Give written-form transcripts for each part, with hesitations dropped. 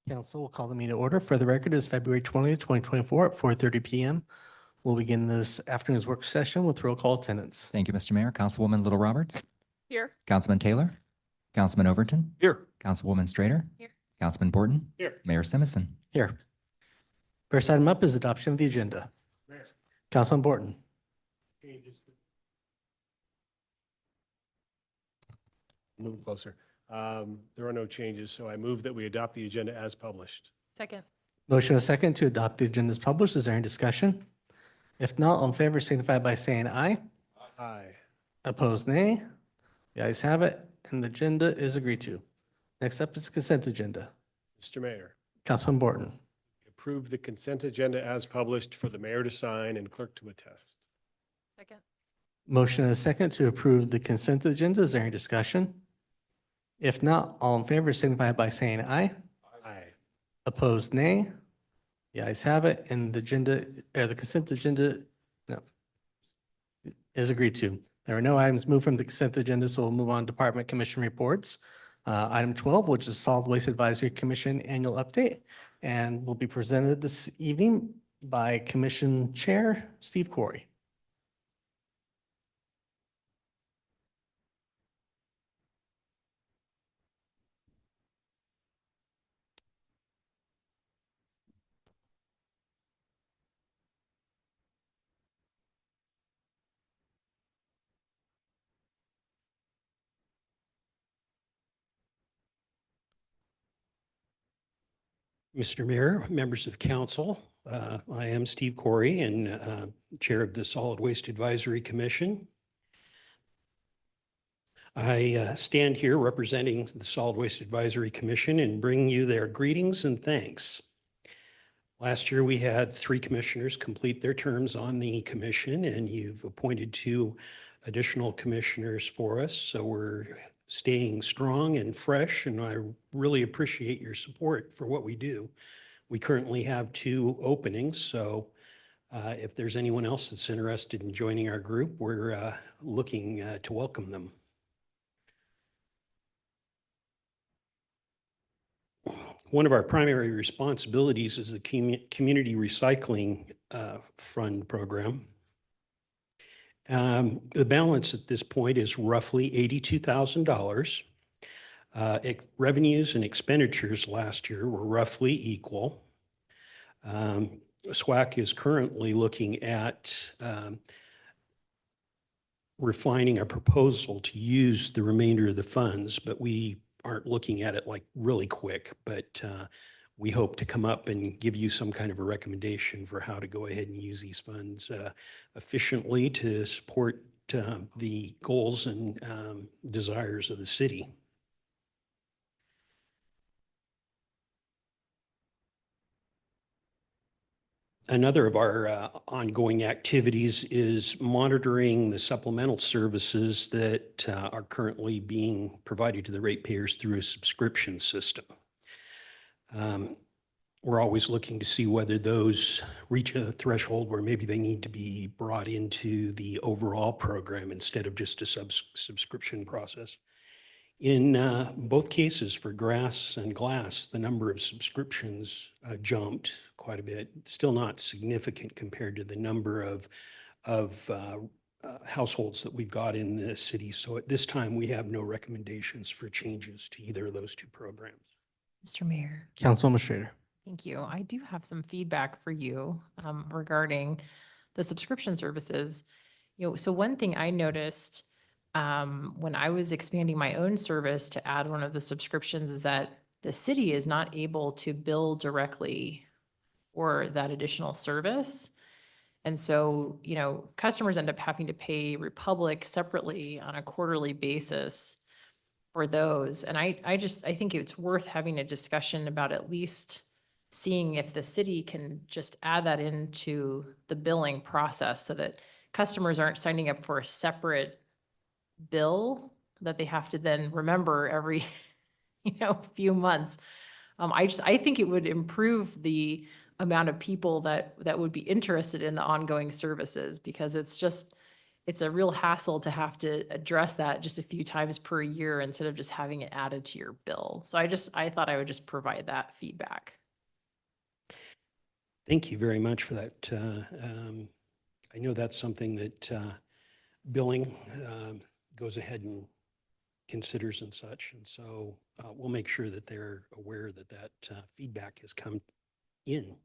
Council will call the meeting to order. For the record, it is February 20th, 2024 at 4:30 PM. We'll begin this afternoon's work session with roll call attendance. Thank you, Mr. Mayor. Councilwoman Little Roberts. Here. Councilman Taylor. Councilman Overton. Here. Councilwoman Strader. Here. Councilman Borton. Here. Mayor Simison. Here. First item up is adoption of the agenda. Mayor. Councilman Borton. Move closer. There are no changes, so I move that we adopt the agenda as published. Second. Motion and a second to adopt the agenda as published. Is there any discussion? If not, all in favor signify by saying aye. Aye. Opposed, nay. The ayes have it, and the agenda is agreed to. Next up is consent agenda. Mr. Mayor, Councilman Borton. approve the consent agenda as published for the mayor to sign and clerk to attest. Second. Motion and a second to approve the consent agenda. Is there any discussion? If not, all in favor signify by saying aye. Aye. Opposed, nay. The ayes have it, and the consent agenda, no, is agreed to. There are no items moved from the consent agenda, so we'll move on to department commission reports. Item 12, which is Solid Waste Advisory Commission Annual Update, and will be presented this evening by Commission Chair Steve Corey. Mr. Mayor, members of council, I am Steve Corey and Chair of the Solid Waste Advisory Commission. I stand here representing the Solid Waste Advisory Commission and bring you their greetings and thanks. Last year, we had 3 commissioners complete their terms on the commission, and you've appointed 2 additional commissioners for us. So we're staying strong and fresh, and I really appreciate your support for what we do. We currently have 2 openings, so if there's anyone else that's interested in joining our group, we're looking to welcome them. One of our primary responsibilities is the Community Recycling Fund program. The balance at this point is roughly $82,000. Revenues and expenditures last year were roughly equal. SWAC is currently looking at refining a proposal to use the remainder of the funds, but we aren't looking at it like really quick, but we hope to come up and give you some kind of a recommendation for how to go ahead and use these funds efficiently to support the goals and desires of the city. Another of our ongoing activities is monitoring the supplemental services that are currently being provided to the ratepayers through a subscription system. We're always looking to see whether those reach a threshold where maybe they need to be brought into the overall program instead of just a subscription process. In both cases for grass and glass, the number of subscriptions jumped quite a bit. Still not significant compared to the number of households that we've got in the city. So at this time, we have no recommendations for changes to either of those 2 programs. Mr. Mayor. Councilwoman Strader. Thank you. I do have some feedback for you regarding the subscription services. So one thing I noticed when I was expanding my own service to add one of the subscriptions is that the city is not able to bill directly for that additional service. And so, customers end up having to pay Republic separately on a quarterly basis for those. And I think it's worth having a discussion about at least seeing if the city can just add that into the billing process so that customers aren't signing up for a separate bill that they have to then remember every, few months. I think it would improve the amount of people that would be interested in the ongoing services, because it's just, it's a real hassle to have to address that just a few times per year instead of just having it added to your bill. So I thought I would just provide that feedback. Thank you very much for that. I know that's something that billing goes ahead and considers and such. And so we'll make sure that they're aware that that feedback has come in.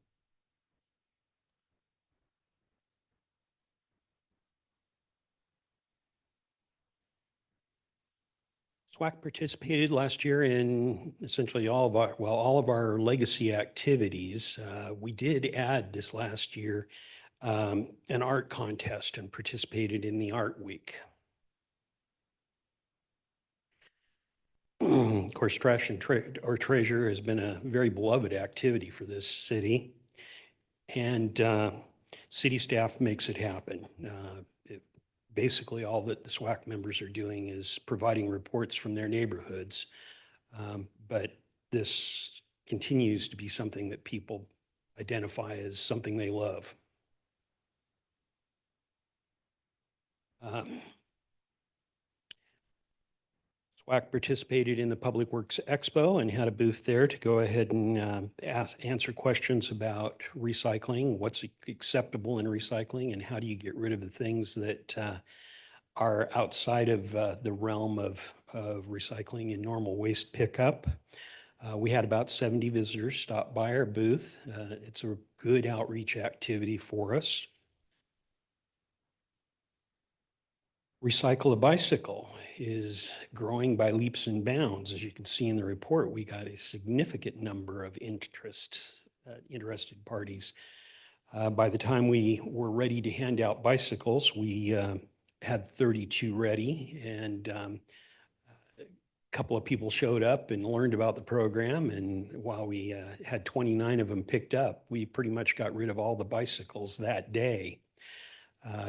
SWAC participated last year in essentially all of our legacy activities. We did add this last year an art contest and participated in the Art Week. Of course, Trash and or Treasure has been a very beloved activity for this city, and city staff makes it happen. Basically, all that the SWAC members are doing is providing reports from their neighborhoods, but this continues to be something that people identify as something they love. SWAC participated in the Public Works Expo and had a booth there to go ahead and answer questions about recycling, what's acceptable in recycling, and how do you get rid of the things that are outside of the realm of recycling and normal waste pickup. We had about 70 visitors stop by our booth. It's a good outreach activity for us. Recycle a Bicycle is growing by leaps and bounds. As you can see in the report, we got a significant number of interested parties. By the time we were ready to hand out bicycles, we had 32 ready, and a couple of people showed up and learned about the program. And while we had 29 of them picked up, we pretty much got rid of all the bicycles that day.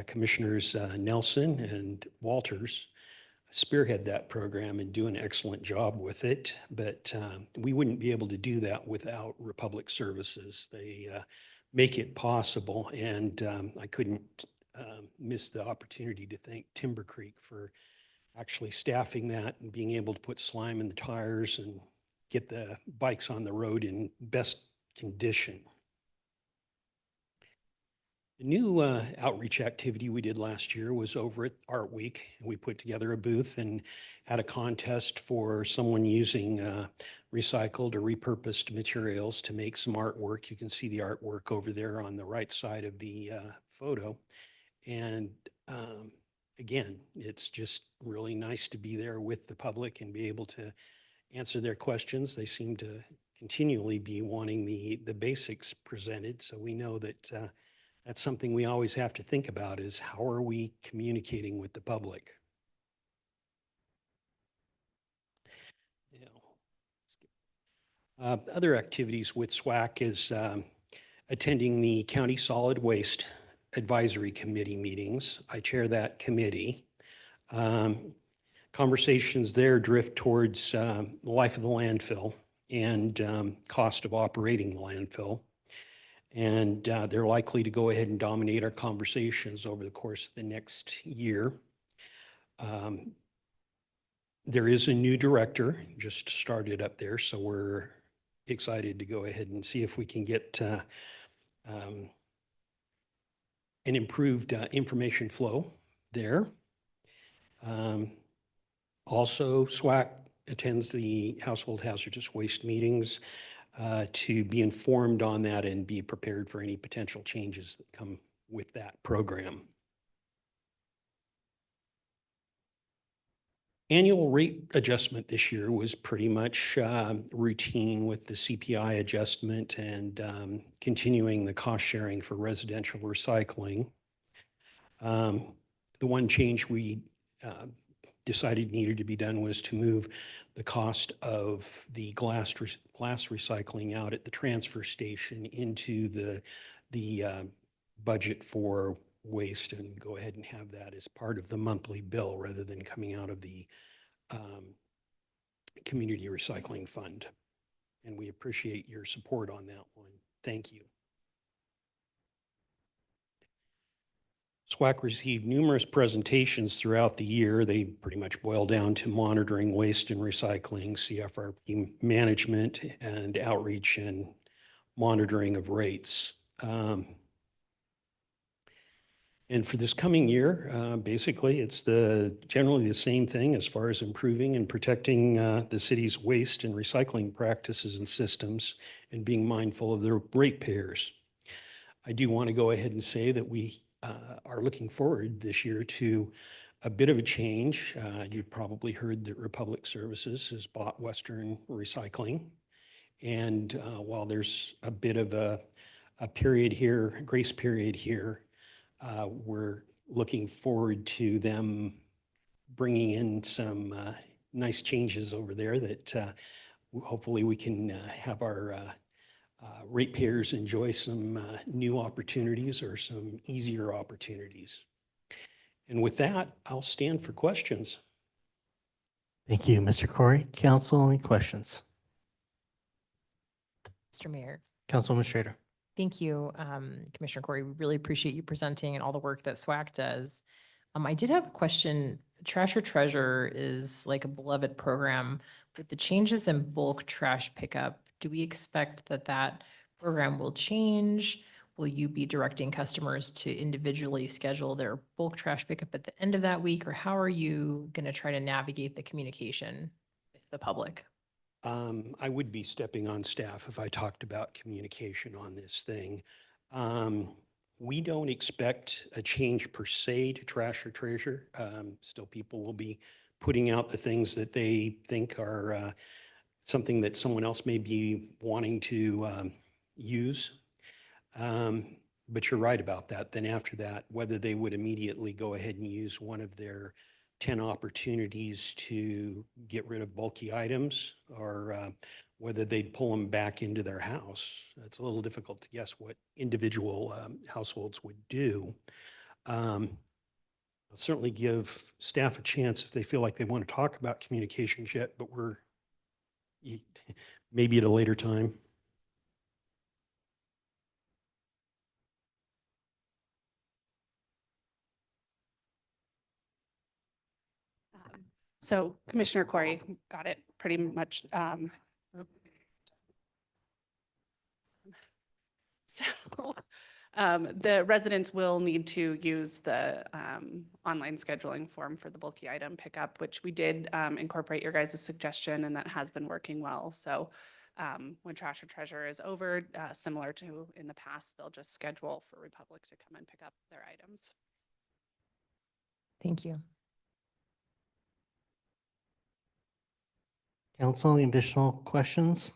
Commissioners Nelson and Walters spearhead that program and do an excellent job with it, but we wouldn't be able to do that without Republic Services. They make it possible, and I couldn't miss the opportunity to thank Timber Creek for actually staffing that and being able to put slime in the tires and get the bikes on the road in best condition. The new outreach activity we did last year was over at Art Week. We put together a booth and had a contest for someone using recycled or repurposed materials to make some artwork. You can see the artwork over there on the right side of the photo. And again, it's just really nice to be there with the public and be able to answer their questions. They seem to continually be wanting the basics presented. So we know that that's something we always have to think about, is how are we communicating with the public? Other activities with SWAC is attending the County Solid Waste Advisory Committee meetings. I chair that committee. Conversations there drift towards the life of the landfill and cost of operating the landfill. And they're likely to go ahead and dominate our conversations over the course of the next year. There is a new director just started up there, so we're excited to go ahead and see if we can get an improved information flow there. Also, SWAC attends the household hazardous waste meetings to be informed on that and be prepared for any potential changes that come with that program. Annual rate adjustment this year was pretty much routine with the CPI adjustment and continuing the cost sharing for residential recycling. The one change we decided needed to be done was to move the cost of the glass recycling out at the transfer station into the budget for waste, and go ahead and have that as part of the monthly bill rather than coming out of the community recycling fund. And we appreciate your support on that one. Thank you. SWAC received numerous presentations throughout the year. They pretty much boil down to monitoring waste and recycling, CFRP management, and outreach and monitoring of rates. And for this coming year, basically, it's generally the same thing as far as improving and protecting the city's waste and recycling practices and systems and being mindful of their ratepayers. I do want to go ahead and say that we are looking forward this year to a bit of a change. You've probably heard that Republic Services has bought Western Recycling. And while there's a bit of a period here, a grace period here, we're looking forward to them bringing in some nice changes over there that hopefully we can have our ratepayers enjoy some new opportunities or some easier opportunities. And with that, I'll stand for questions. Thank you, Mr. Corey. Council, any questions? Mr. Mayor. Councilwoman Schrader. Thank you, Commissioner Corey. We really appreciate you presenting and all the work that SWAC does. I did have a question. Trash or Treasure is like a beloved program. With the changes in bulk trash pickup, do we expect that that program will change? Will you be directing customers to individually schedule their bulk trash pickup at the end of that week? Or how are you going to try to navigate the communication with the public? I would be stepping on staff if I talked about communication on this thing. We don't expect a change per se to Trash or Treasure. Still, people will be putting out the things that they think are something that someone else may be wanting to use. But you're right about that. Then after that, whether they would immediately go ahead and use one of their 10 opportunities to get rid of bulky items or whether they'd pull them back into their house. It's a little difficult to guess what individual households would do. I'll certainly give staff a chance if they feel like they want to talk about communications yet, but we're maybe at a later time. So Commissioner Corey got it pretty much. The residents will need to use the online scheduling form for the bulky item pickup, which we did incorporate your guys' suggestion, and that has been working well. So when Trash or Treasure is over, similar to in the past, they'll just schedule for Republic to come and pick up their items. Thank you. Council, any additional questions,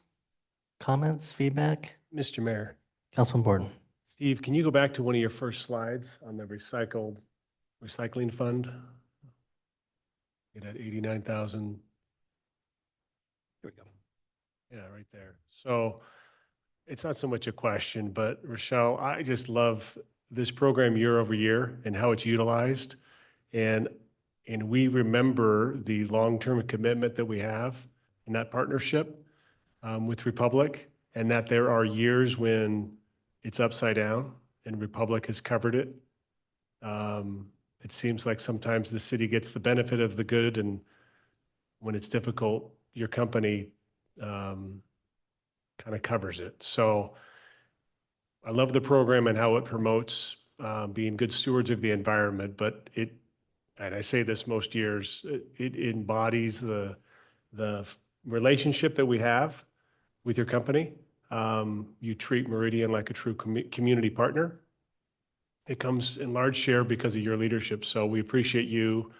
comments, feedback? Mr. Mayor, Councilman Borden. Steve, can you go back to one of your first slides on the recycling fund? It had 89,000. There we go. Yeah, right there. So it's not so much a question, but Rochelle, I just love this program year over year and how it's utilized. And we remember the long-term commitment that we have in that partnership with Republic, and that there are years when it's upside down and Republic has covered it. It seems like sometimes the city gets the benefit of the good, and when it's difficult, your company kind of covers it. So I love the program and how it promotes being good stewards of the environment, but and I say this most years, it embodies the relationship that we have with your company. You treat Meridian like a true community partner. It comes in large share because of your leadership. So we appreciate you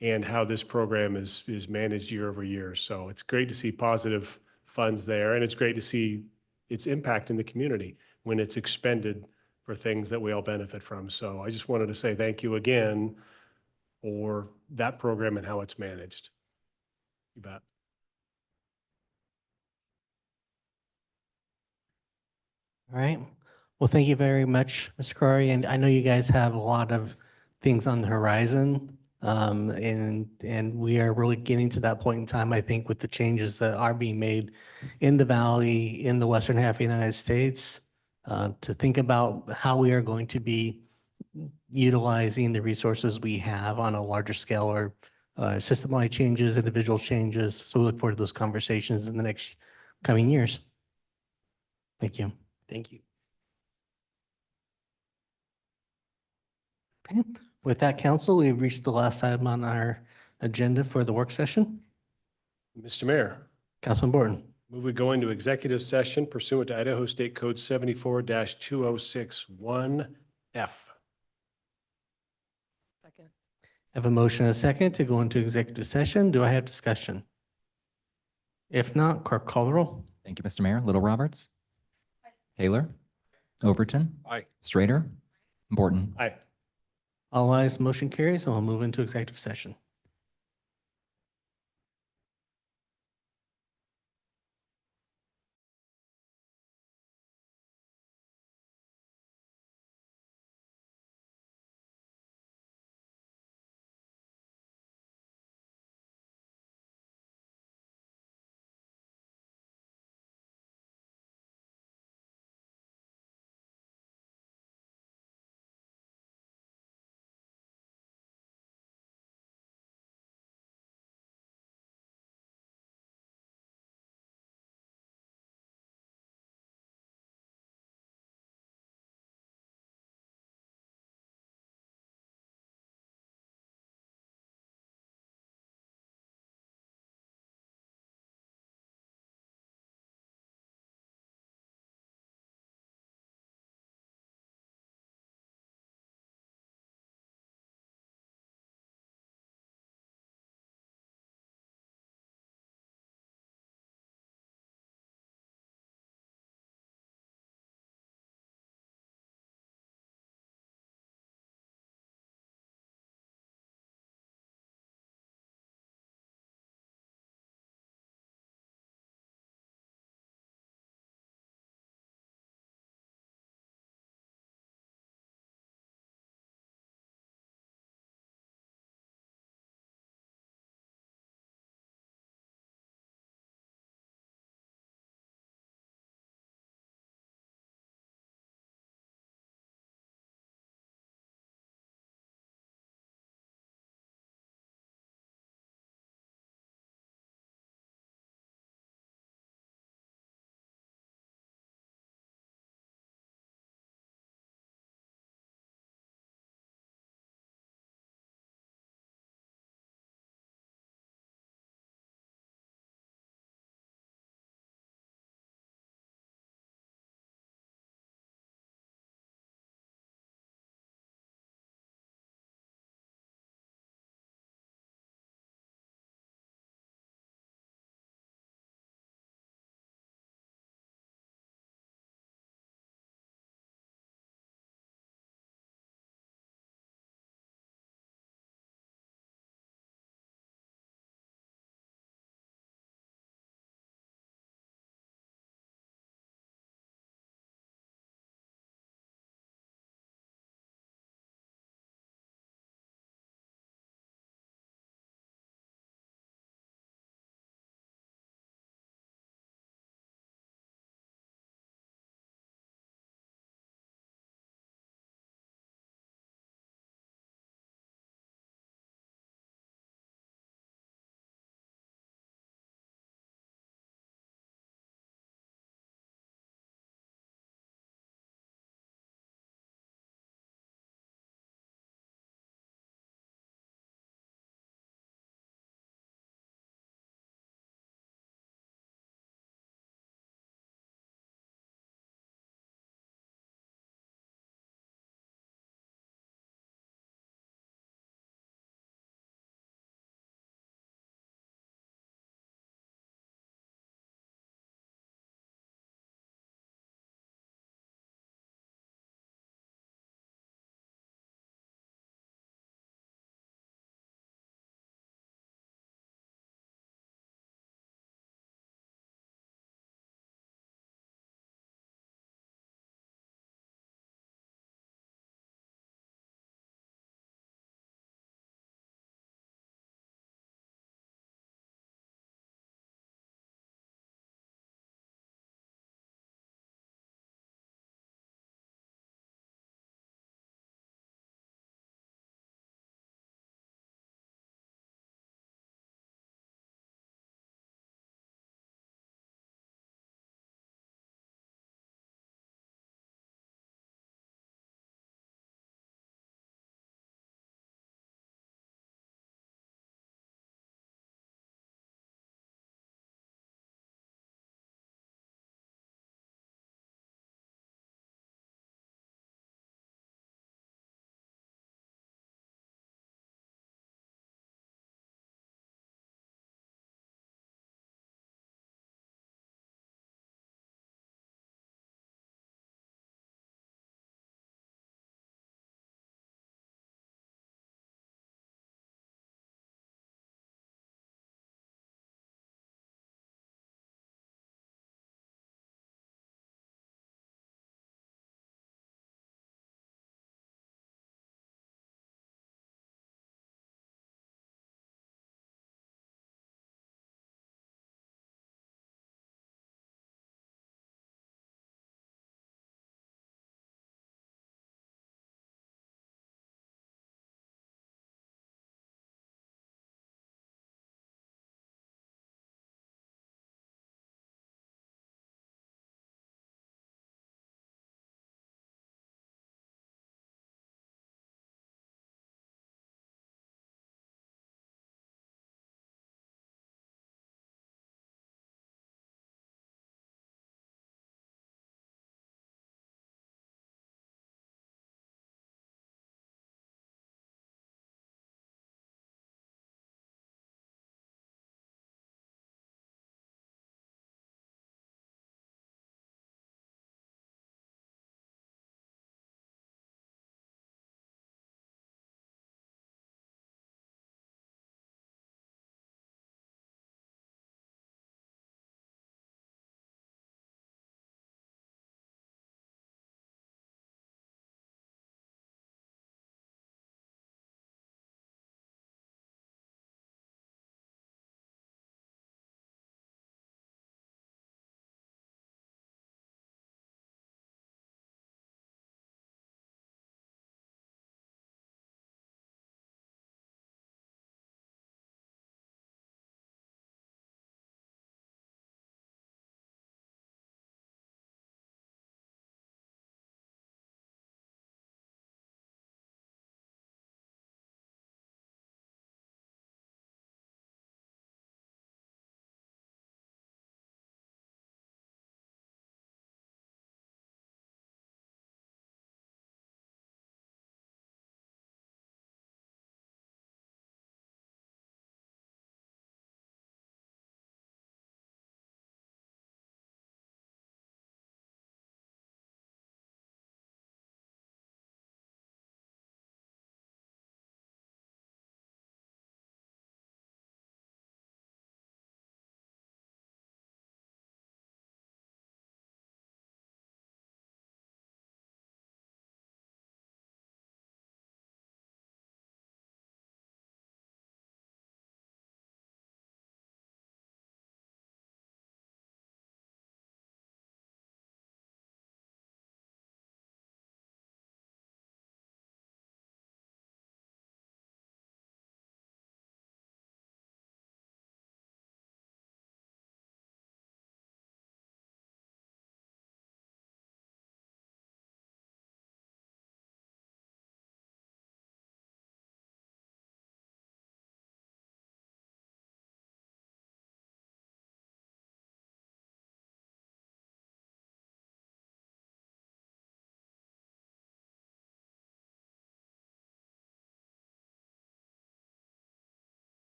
and how this program is managed year over year. So it's great to see positive funds there, and it's great to see its impact in the community when it's expended for things that we all benefit from. So I just wanted to say thank you again for that program and how it's managed. You bet. All right. Well, thank you very much, Mr. Corey. And I know you guys have a lot of things on the horizon. And we are really getting to that point in time, I think, with the changes that are being made in the Valley, in the western half of the United States, to think about how we are going to be utilizing the resources we have on a larger scale or system-wide changes, individual changes. So we look forward to those conversations in the next coming years. Thank you. Thank you. Okay. With that, council, we've reached the last item on our agenda for the work session. Mr. Mayor, Councilman Borton. move we go into executive session pursuant to Idaho State Code 74-2061F. Second. I have a motion and a second to go into executive session. Do I have discussion? If not, clerk call the roll. Thank you, Mr. Mayor. Little Roberts. Taylor. Overton. Aye. Strater. Borton. Aye. All ayes, motion carries, and we'll move into executive session.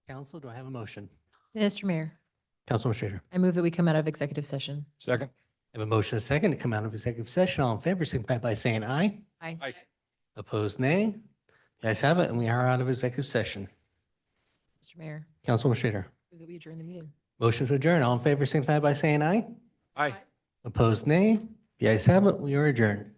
Council, do I have a motion? Mr. Mayor, Councilwoman Schrader. I move that we come out of executive session. Second. I have a motion, and a second to come out of executive session. All in favor, signify by saying aye. Aye. Opposed, nay. The ayes have it, and we are out of executive session. Mr. Mayor, Councilwoman Schrader. move that we adjourn the meeting. Motion to adjourn. All in favor, signify by saying aye. Aye. Opposed, nay. The ayes have it. We are adjourned.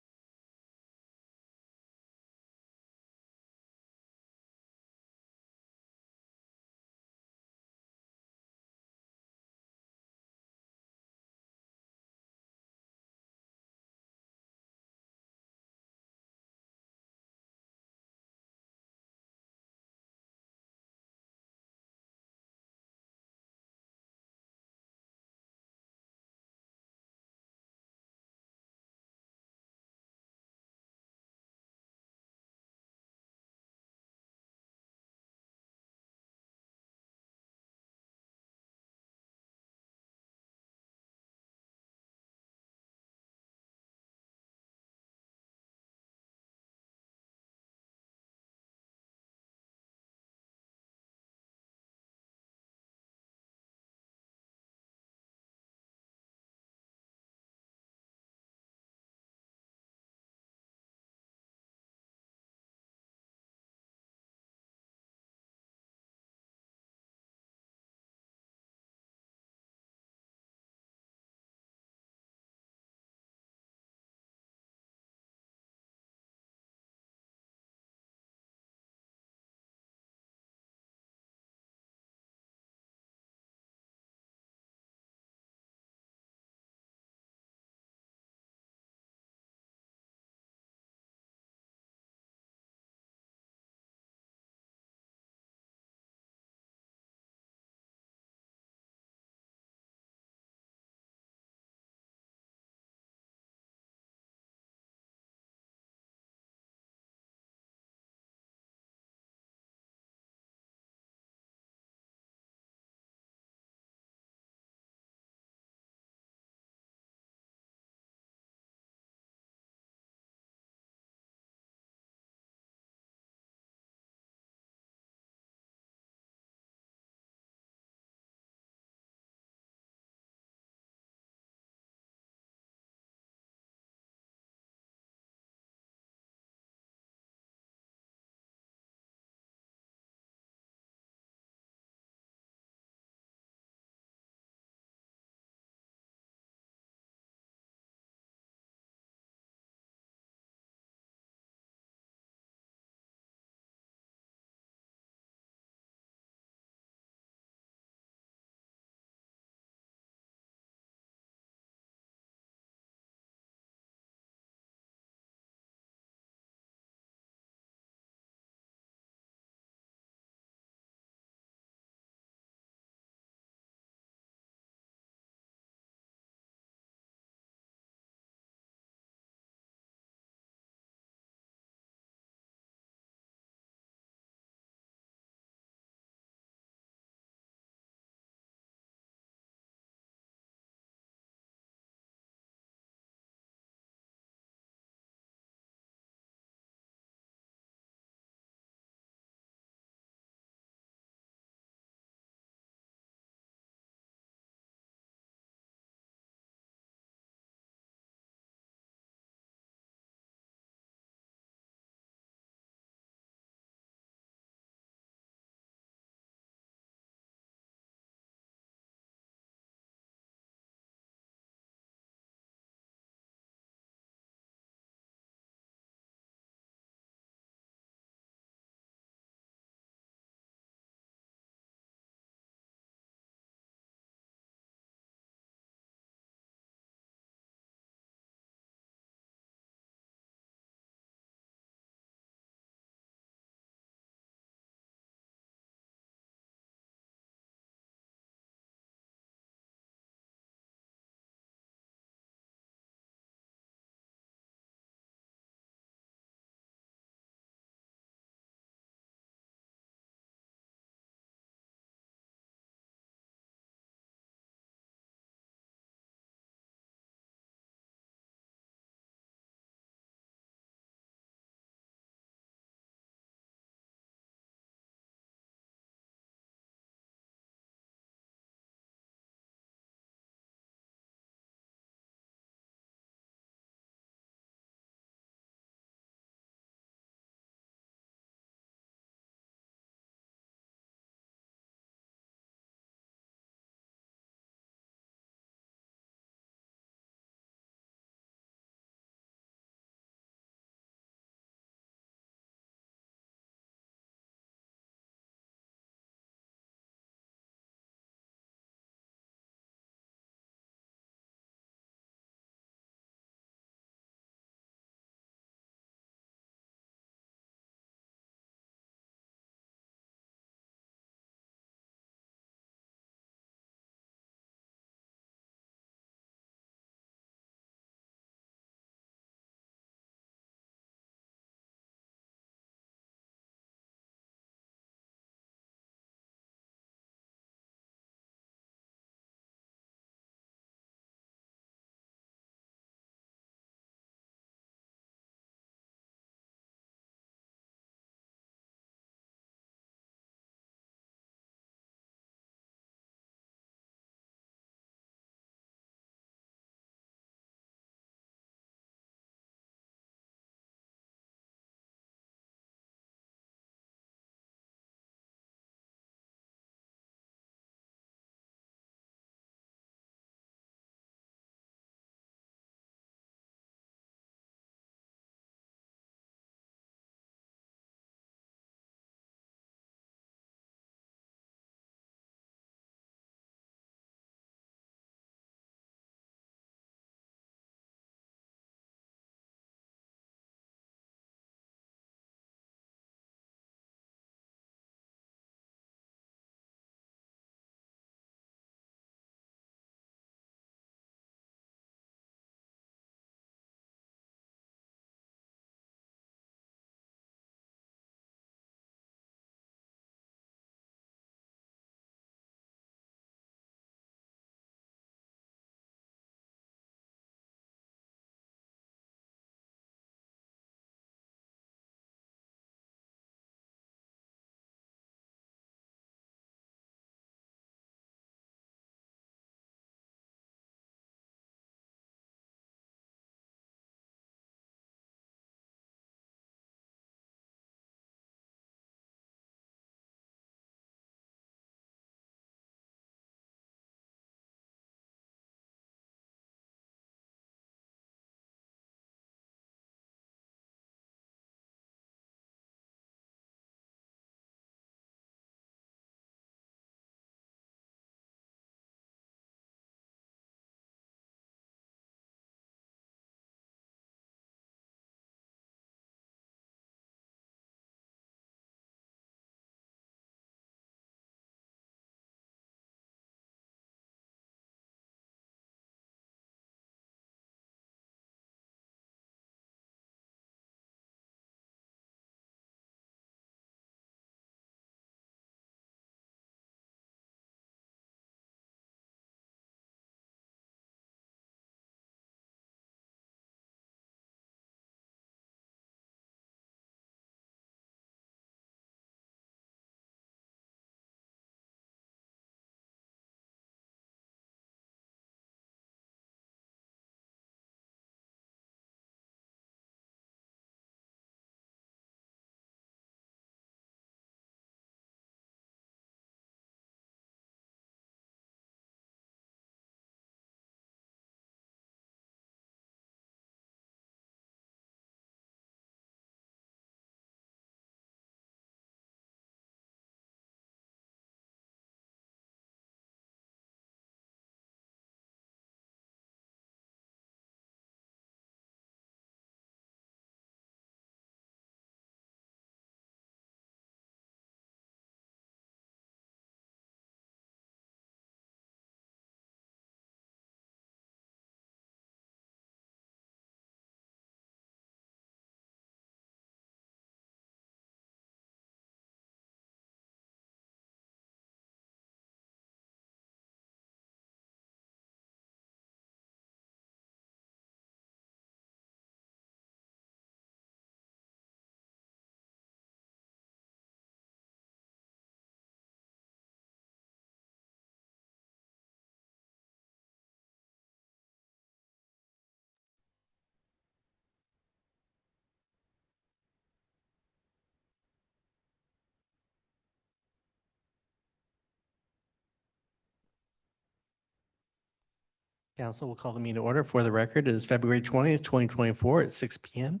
Council will call the meeting to order. For the record, it is February 20th, 2024 at 6 p.m.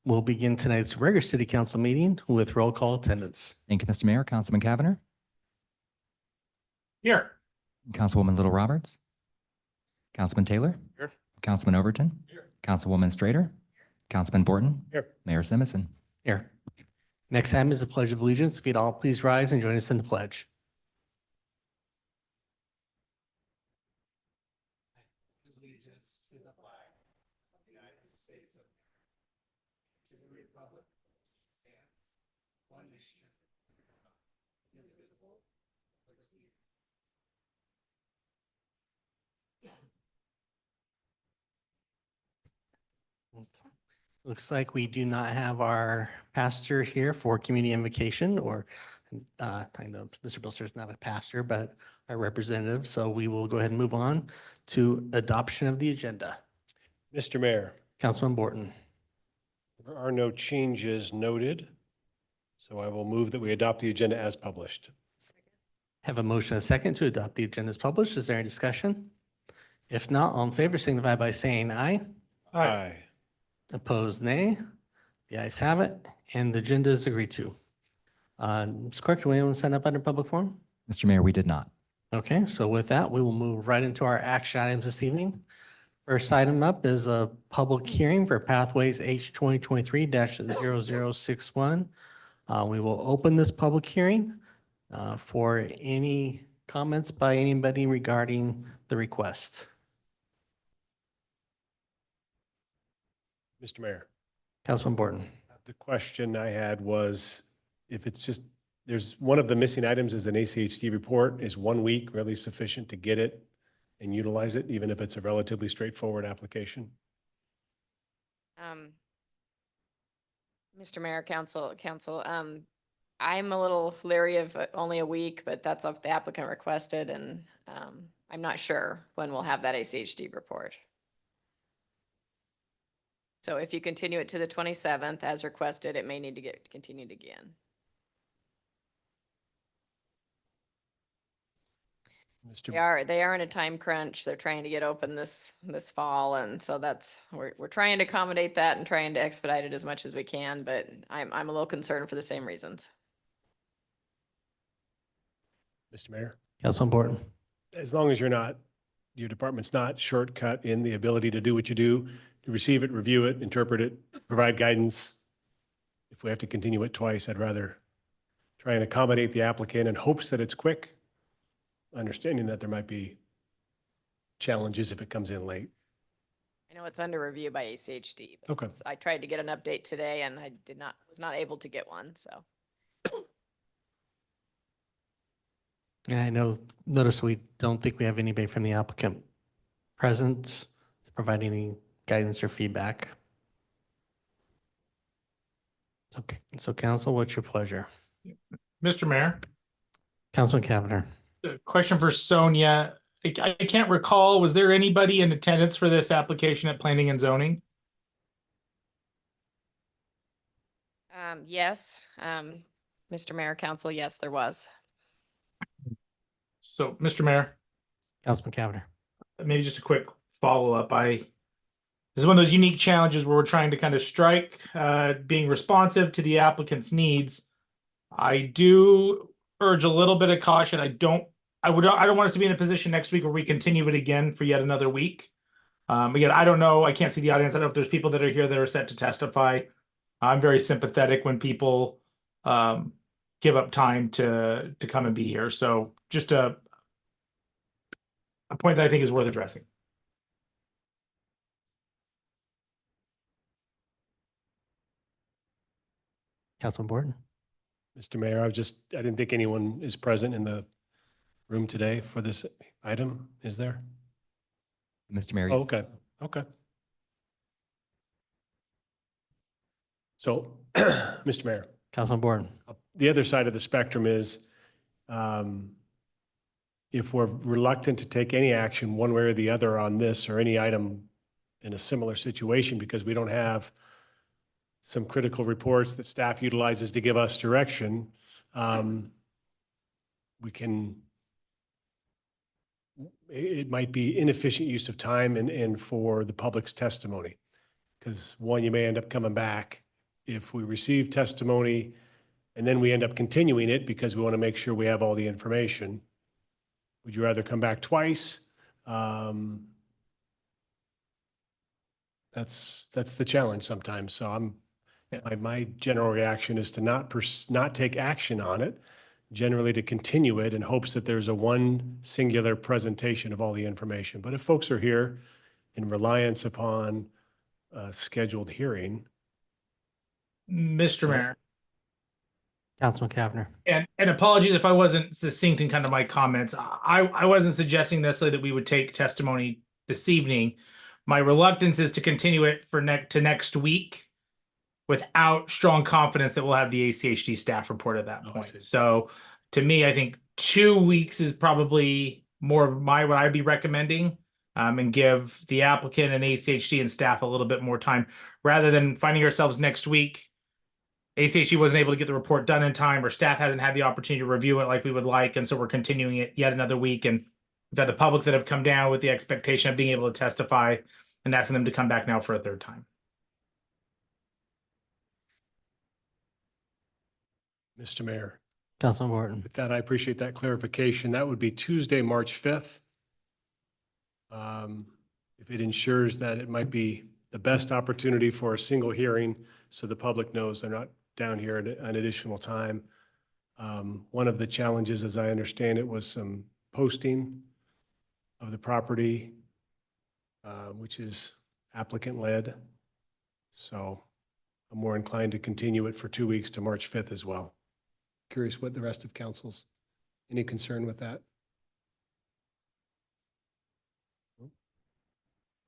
We'll begin tonight's regular city council meeting with roll call attendance. Thank you, Mr. Mayor. Councilman Cavanagh. Here. Councilwoman Little Roberts. Councilman Taylor. Here. Councilman Overton. Here. Councilwoman Strader. Councilman Borton. Here. Mayor Simison. Here. Next item is the Pledge of Allegiance. If you'd all please rise and join us in the pledge. Allegiance to the flag of the United States of America, to the republic which stands one nation, indivisible, with liberty. Okay. Looks like we do not have our pastor here for community invocation, or I know Mr. Bilster is not a pastor, but our representative. So we will go ahead and move on to adoption of the agenda. Mr. Mayor, Councilman Borton. there are no changes noted, so I will move that we adopt the agenda as published. Have a motion and a second to adopt the agenda as published. Is there any discussion? If not, all in favor signify by saying aye. Aye. Opposed, nay. The ayes have it, and the agenda is agreed to. Ms. Clerk, do anyone sign up under public forum? Mr. Mayor, we did not. Okay, so with that, we will move right into our action items this evening. First item up is a public hearing for Pathways H 2023-0061. We will open this public hearing for any comments by anybody regarding the request. Mr. Mayor, Councilman Borton. the question I had was if it's just, there's one of the missing items is an ACHD report. Is 1 week really sufficient to get it and utilize it, even if it's a relatively straightforward application? Mr. Mayor, Council, I'm a little leery of only a week, but that's what the applicant requested, and I'm not sure when we'll have that ACHD report. So if you continue it to the 27th as requested, it may need to get continued again. Mr. They are in a time crunch. They're trying to get open this fall, and so we're trying to accommodate that and trying to expedite it as much as we can, but I'm a little concerned for the same reasons. Mr. Mayor, Councilman Borton. as long as your department's not shortcut in the ability to do what you do, to receive it, review it, interpret it, provide guidance. If we have to continue it twice, I'd rather try and accommodate the applicant in hopes that it's quick, understanding that there might be challenges if it comes in late. I know it's under review by ACHD. but Okay. I tried to get an update today and I was not able to get one, so. And I notice we don't think we have anybody from the applicant present to provide any guidance or feedback. Okay, so council, what's your pleasure? Mr. Mayor, Councilman Cavanagh. a question for Sonia. I can't recall, was there anybody in attendance for this application at Planning and Zoning? Yes, Mr. Mayor, Council, yes, there was. So, Mr. Mayor, Councilman Cavanagh. maybe just a quick follow-up. This is one of those unique challenges where we're trying to kind of strike, being responsive to the applicant's needs. I do urge a little bit of caution. I don't want us to be in a position next week where we continue it again for yet another week. Again, I don't know. I can't see the audience. I don't know if there's people that are here that are set to testify. I'm very sympathetic when people give up time to come and be here. So just a point that I think is worth addressing. Councilman Borton. Mr. Mayor, I didn't think anyone is present in the room today for this item. Is there? Mr. Mayor. Oh, yes. okay, okay. So, Mr. Mayor, Councilman Borton. the other side of the spectrum is if we're reluctant to take any action one way or the other on this or any item in a similar situation because we don't have some critical reports that staff utilizes to give us direction, we can it might be inefficient use of time and for the public's testimony. Because one, you may end up coming back if we receive testimony and then we end up continuing it because we want to make sure we have all the information. Would you rather come back twice? That's the challenge sometimes. So my general reaction is to not take action on it, generally to continue it in hopes that there's a one singular presentation of all the information. But if folks are here in reliance upon a scheduled hearing, Mr. Mayor, Councilman Kavner. and apologies if I wasn't succinct in kind of my comments. I wasn't suggesting necessarily that we would take testimony this evening. My reluctance is to continue it for next week without strong confidence that we'll have the ACHD staff report at that Oh, I point. see. So to me, I think 2 weeks is probably more of what I'd be recommending, and give the applicant and ACHD and staff a little bit more time rather than finding ourselves next week. ACHD wasn't able to get the report done in time, or staff hasn't had the opportunity to review it like we would like, and so we're continuing it yet another week. And we've had the public that have come down with the expectation of being able to testify, and asking them to come back now for a third time. Mr. Mayor, Councilman Borton. with that, I appreciate that clarification. That would be Tuesday, March 5th. If it ensures that it might be the best opportunity for a single hearing, so the public knows they're not down here at an additional time. One of the challenges, as I understand it, was some posting of the property, which is applicant-led. So I'm more inclined to continue it for 2 weeks to March 5th as well. Curious what the rest of council's, any concern with that?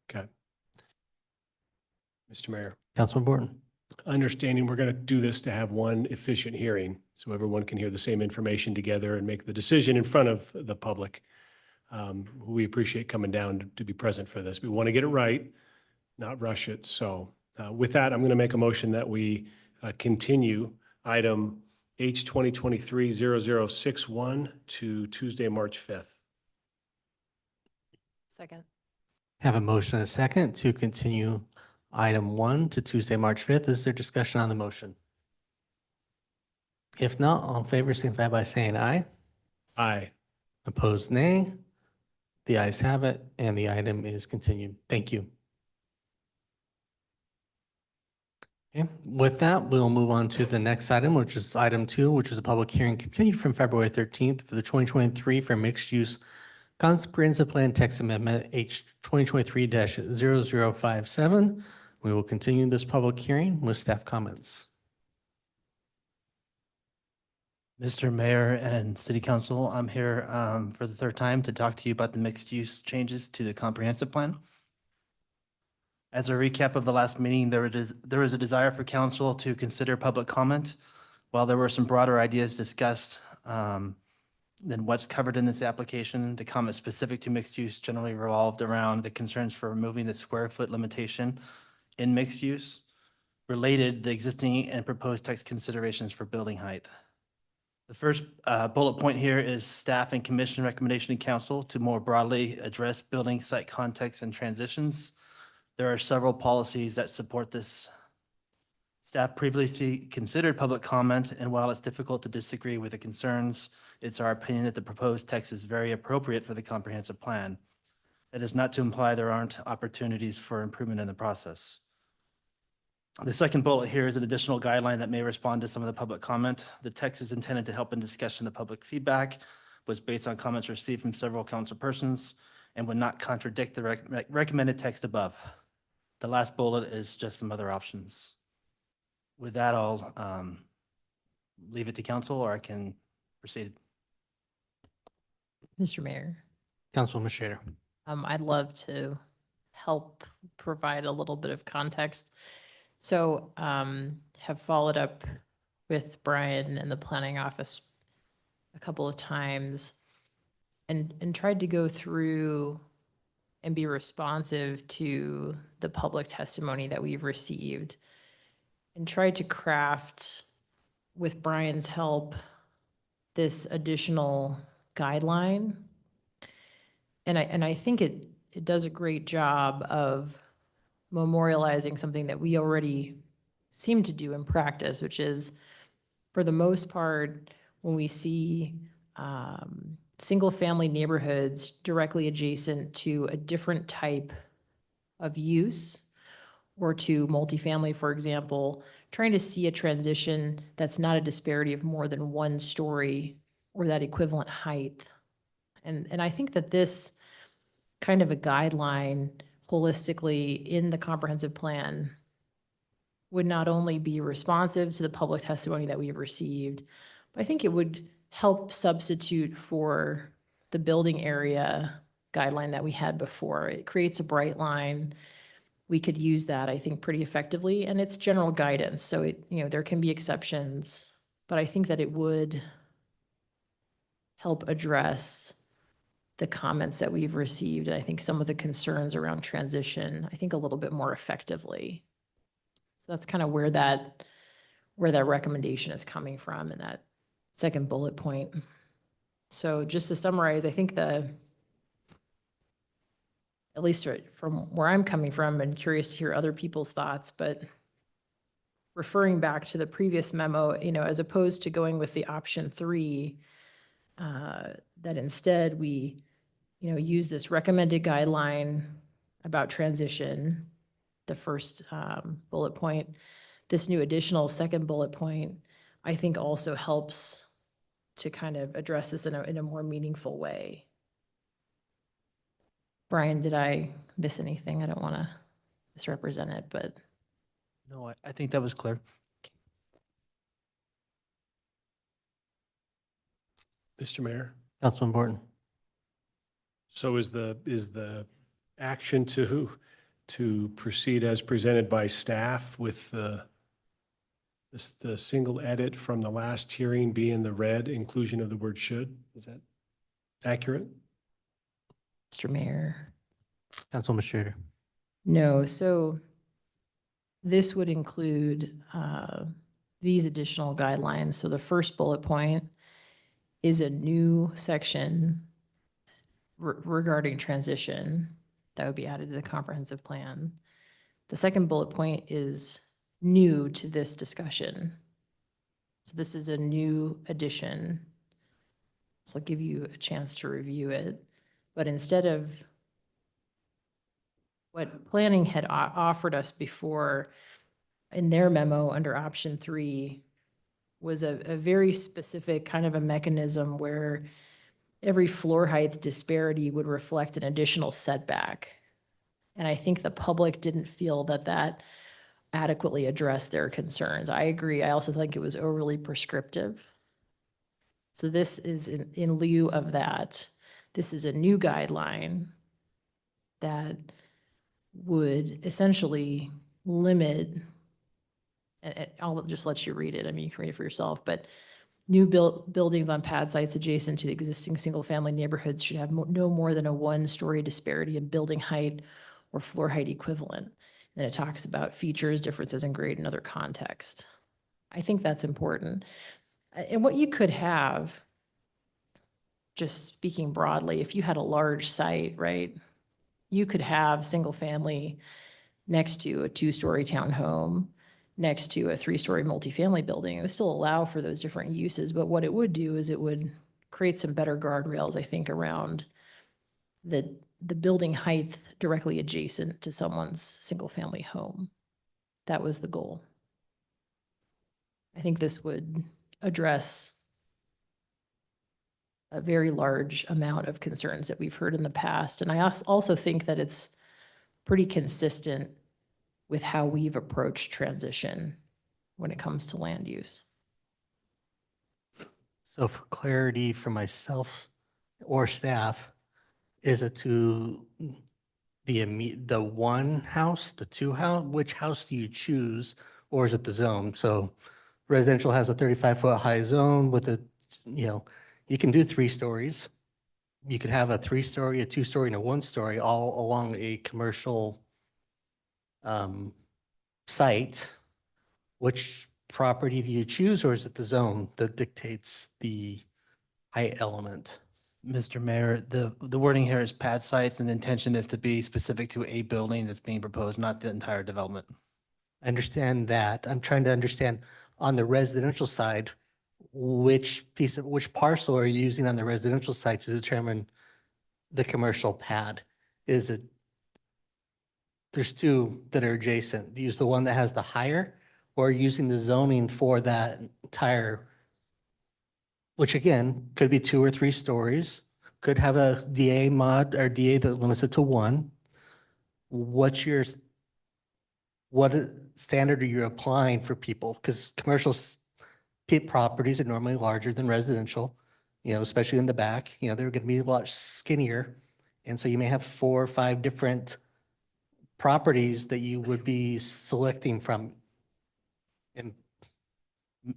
Okay. Mr. Mayor, Councilman Borton. understanding we're going to do this to have one efficient hearing so everyone can hear the same information together and make the decision in front of the public. We appreciate coming down to be present for this. We want to get it right, not rush it. So with that, I'm going to make a motion that we continue item H 2023-0061 to Tuesday, March 5th. Second. Have a motion and a second to continue item 1 to Tuesday, March 5th. Is there discussion on the motion? If not, all in favor, signify by saying aye. Aye. Opposed, nay. The ayes have it, and the item is continued. Thank you. Okay, with that, we'll move on to the next item, which is item 2, which is a public hearing continued from February 13th for the 2023 for mixed-use comprehensive plan text amendment H 2023-0057. We will continue this public hearing with staff comments. Mr. Mayor and City Council, I'm here for the third time to talk to you about the mixed-use changes to the comprehensive plan. As a recap of the last meeting, there was a desire for council to consider public comment. While there were some broader ideas discussed than what's covered in this application, the comments specific to mixed use generally revolved around the concerns for removing the square foot limitation in mixed use, related the existing and proposed text considerations for building height. The first bullet point here is staff and commission recommendation to council to more broadly address building site context and transitions. There are several policies that support this. Staff previously considered public comment, and while it's difficult to disagree with the concerns, it's our opinion that the proposed text is very appropriate for the comprehensive plan. That is not to imply there aren't opportunities for improvement in the process. The second bullet here is an additional guideline that may respond to some of the public comment. The text is intended to help in discussion of public feedback, was based on comments received from several council persons, and would not contradict the recommended text above. The last bullet is just some other options. With that, I'll leave it to council, or I can proceed. Mr. Mayor, Councilwoman Schrader. I'd love to help provide a little bit of context. So have followed up with Brian and the planning office a couple of times and tried to go through and be responsive to the public testimony that we've received and tried to craft, with Brian's help, this additional guideline. And I think it does a great job of memorializing something that we already seem to do in practice, which is, for the most part, when we see single-family neighborhoods directly adjacent to a different type of use, or to multifamily, for example, trying to see a transition that's not a disparity of more than one story or that equivalent height. And I think that this kind of a guideline holistically in the comprehensive plan would not only be responsive to the public testimony that we've received, but I think it would help substitute for the building area guideline that we had before. It creates a bright line. We could use that, I think, pretty effectively, and it's general guidance. So it, there can be exceptions, but I think that it would help address the comments that we've received, and I think some of the concerns around transition, I think, a little bit more effectively. So that's kind of where that recommendation is coming from in that second bullet point. So just to summarize, I think at least from where I'm coming from, and curious to hear other people's thoughts, but referring back to the previous memo, as opposed to going with the option 3, that instead we, use this recommended guideline about transition, the first bullet point. This new additional second bullet point, I think, also helps to kind of address this in a more meaningful way. Brian, did I miss anything? I don't want to misrepresent it, but. No, I think that was clear. Mr. Mayor, Councilman Borton. so is the action to proceed as presented by staff with the single edit from the last hearing being the red inclusion of the word should? Is that accurate? Mr. Mayor. Councilman Schrader. No, so this would include these additional guidelines. So the first bullet point is a new section regarding transition that would be added to the comprehensive plan. The second bullet point is new to this discussion. So this is a new addition. So I'll give you a chance to review it. But instead of what planning had offered us before in their memo under option 3 was a very specific kind of a mechanism where every floor height disparity would reflect an additional setback. And I think the public didn't feel that adequately addressed their concerns. I agree. I also think it was overly prescriptive. So this is in lieu of that. This is a new guideline that would essentially limit, and I'll just let you read it. I mean, you can read it for yourself, but new buildings on pad sites adjacent to the existing single-family neighborhoods should have no more than a 1-story disparity in building height or floor height equivalent. Then it talks about features, differences in grade, and other context. I think that's important. And what you could have, just speaking broadly, if you had a large site, right, you could have single family next to a 2-story townhome, next to a 3-story multifamily building. It would still allow for those different uses, but what it would do is it would create some better guardrails, I think, around the building height directly adjacent to someone's single family home. That was the goal. I think this would address a very large amount of concerns that we've heard in the past. And I also think that it's pretty consistent with how we've approached transition when it comes to land use. So for clarity for myself or staff, is it to the one house, the 2 house, which house do you choose, or is it the zone? So residential has a 35-foot high zone with you can do 3 stories. You could have a 3-story, a 2-story, and a 1-story all along a commercial site. Which property do you choose, or is it the zone that dictates the height element? Mr. Mayor, the wording here is pad sites and the intention is to be specific to a building that's being proposed, not the entire development. I understand that. I'm trying to understand on the residential side, which parcel are you using on the residential side to determine the commercial pad? Is it, there's two that are adjacent. Use the one that has the higher or using the zoning for that entire, which again, could be 2 or 3 stories, could have a DA mod or DA that limits it to 1. What's your, what standard are you applying for people? Because commercial properties are normally larger than residential, especially in the back, they're going to be a lot skinnier. And so you may have 4 or 5 different properties that you would be selecting from. And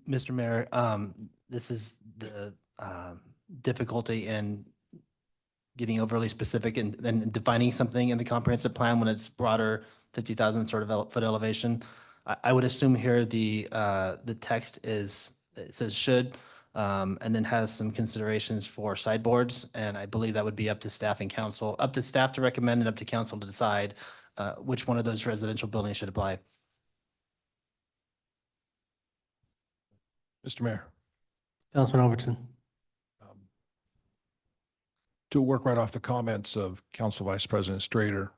Mr. Mayor, this is the difficulty in getting overly specific and defining something in the comprehensive plan when it's broader, 50,000 sort of foot elevation. I would assume here the text is, it says should, and then has some considerations for sideboards. And I believe that would be up to staff and council, up to staff to recommend and up to council to decide which one of those residential buildings should apply. Mr. Mayor, Councilman Overton. to work right off the comments of Council Vice President Strader,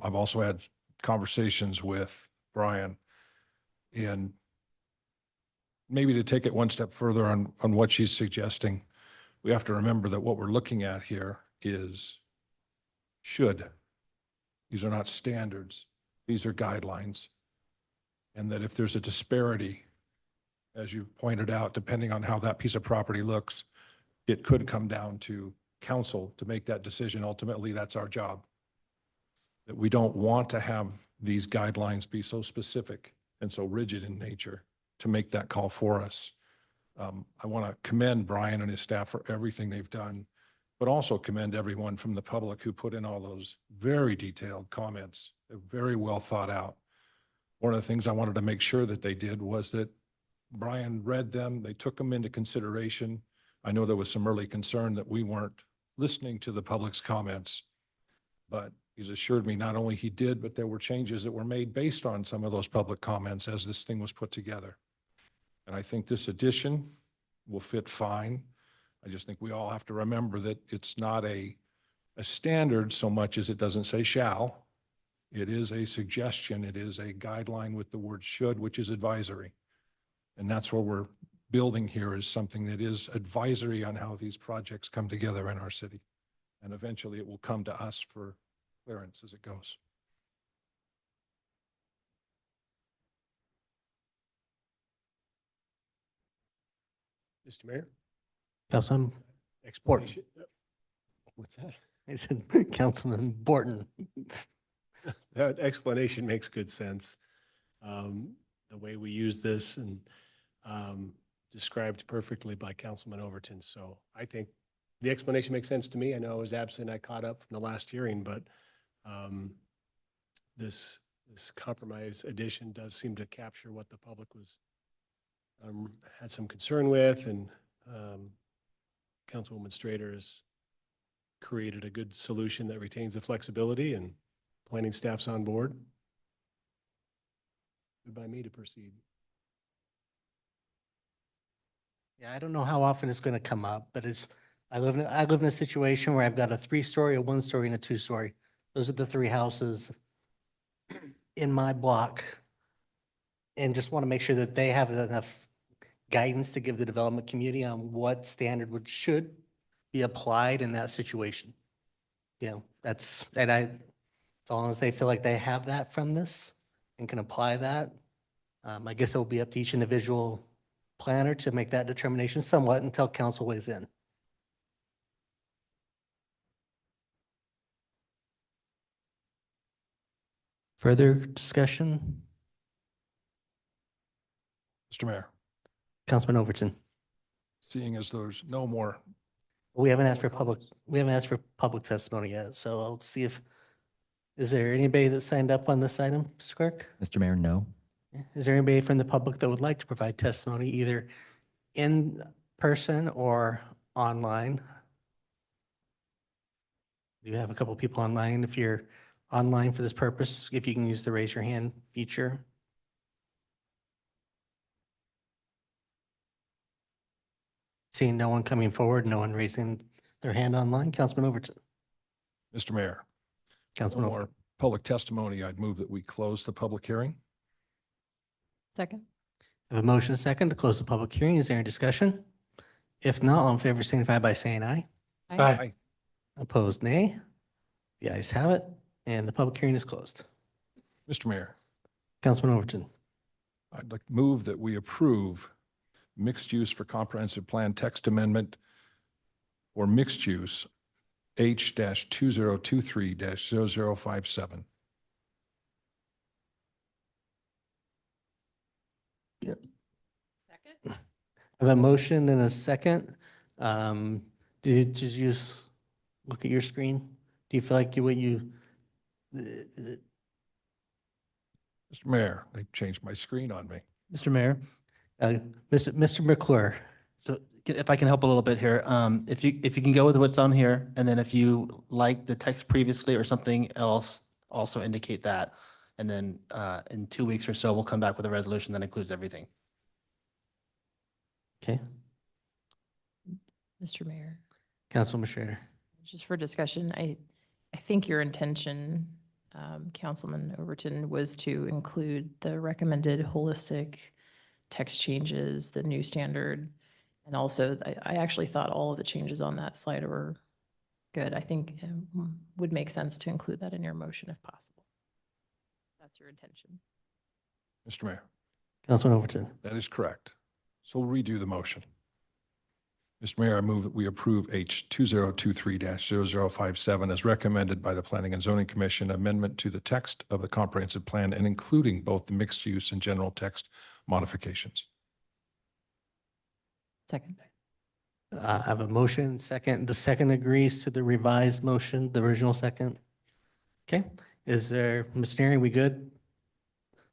I've also had conversations with Brian, and maybe to take it one step further on what she's suggesting, we have to remember that what we're looking at here is should. These are not standards. These are guidelines. And that if there's a disparity, as you pointed out, depending on how that piece of property looks, it could come down to council to make that decision. Ultimately, that's our job. That we don't want to have these guidelines be so specific and so rigid in nature to make that call for us. I want to commend Brian and his staff for everything they've done, but also commend everyone from the public who put in all those very detailed comments. They're very well thought out. One of the things I wanted to make sure that they did was that Brian read them, they took them into consideration. I know there was some early concern that we weren't listening to the public's comments, but he's assured me not only he did, but there were changes that were made based on some of those public comments as this thing was put together. And I think this addition will fit fine. I just think we all have to remember that it's not a standard so much as it doesn't say shall. It is a suggestion. It is a guideline with the word should, which is advisory. And that's what we're building here, is something that is advisory on how these projects come together in our city. And eventually it will come to us for clearance as it goes. Mr. Mayor? Councilman, Explanation. What's that? I said Councilman Borton. That explanation makes good sense. The way we use this and described perfectly by Councilman Overton. So I think the explanation makes sense to me. I know I was absent. I caught up from the last hearing, but this compromise addition does seem to capture what the public was had some concern with, and Councilwoman Strader has created a good solution that retains the flexibility, and planning staff's on board. Good by me to proceed. Yeah, I don't know how often it's going to come up, but I live in a situation where I've got a 3-story, a 1-story, and a 2-story. Those are the 3 houses in my block. And just want to make sure that they have enough guidance to give the development community on what standard should be applied in that situation. As long as they feel like they have that from this and can apply that, I guess it will be up to each individual planner to make that determination somewhat until council weighs in. Further discussion? Mr. Mayor, Councilman Overton. seeing as there's no more, We haven't asked for public testimony yet, so I'll see is there anybody that signed up on this item, Mr. Clerk? Mr. Mayor, no. Is there anybody from the public that would like to provide testimony either in person or online? We do have a couple people online. If you're online for this purpose, if you can use the raise your hand feature. Seeing no one coming forward, no one raising their hand online. Councilman Overton. Mr. Mayor, no Councilman more Overton. public testimony. I'd move that we close the public hearing. Second. I have a motion second to close the public hearing. Is there any discussion? If not, all in favor signify by saying aye. Aye. Opposed, nay. The ayes have it, and the public hearing is closed. Mr. Mayor, Councilman Overton. I'd like to move that we approve mixed use for comprehensive plan text amendment or mixed use H-2023-0057. Second? I have a motion and a second. Did you just look at your screen? Do you feel like what you, Mr. Mayor, they changed my screen on me. Mr. Mayor, Mr. McClure? so if I can help a little bit here, if you can go with what's on here, and then if you like the text previously or something else, also indicate that. And then in 2 weeks or so, we'll come back with a resolution that includes everything. Okay, Mr. Mayor, Councilman Schrader. just for discussion, I think your intention, Councilman Overton, was to include the recommended holistic text changes, the new standard, and also I actually thought all of the changes on that slide were good. I think it would make sense to include that in your motion if possible. That's your intention. Mr. Mayor, Councilman Overton. that is correct. So we'll redo the motion. Mr. Mayor, I move that we approve H-2023-0057 as recommended by the Planning and Zoning Commission, amendment to the text of the comprehensive plan and including both the mixed use and general text modifications. Second. I have a motion, second. The second agrees to the revised motion, the original second. Okay, is there, Ms. Neri, we good?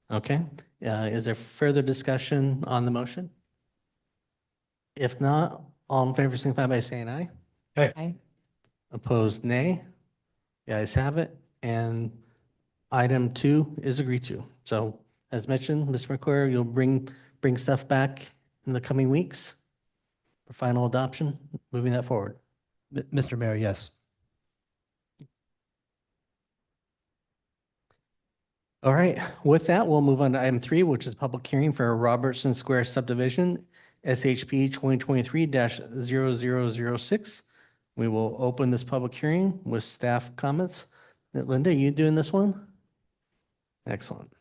Okay, is there further discussion on the motion? If not, all in favor signify by saying aye. Aye. Opposed, nay. The ayes have it, and item 2 is agreed to. So as mentioned, Mr. McClure, you'll bring stuff back in the coming weeks for final adoption, moving that forward. Mr. Mayor, yes. All right, with that, we'll move on to item 3, which is public hearing for Robertson Square subdivision, SHP 2023-0006. We will open this public hearing with staff comments. Linda, you doing this one? Excellent.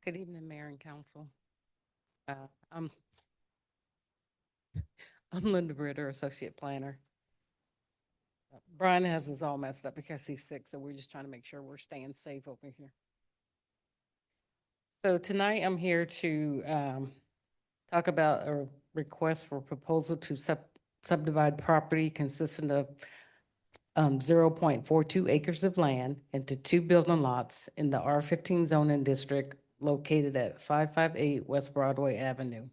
Good evening, Mayor and Council. I'm Linda Britter, Associate Planner. Brian has us all messed up because he's sick, so we're just trying to make sure we're staying safe over here. So tonight I'm here to talk about a request for proposal to subdivide property consisting of 0.42 acres of land into 2 building lots in the R15 zoning district located at 558 West Broadway Avenue.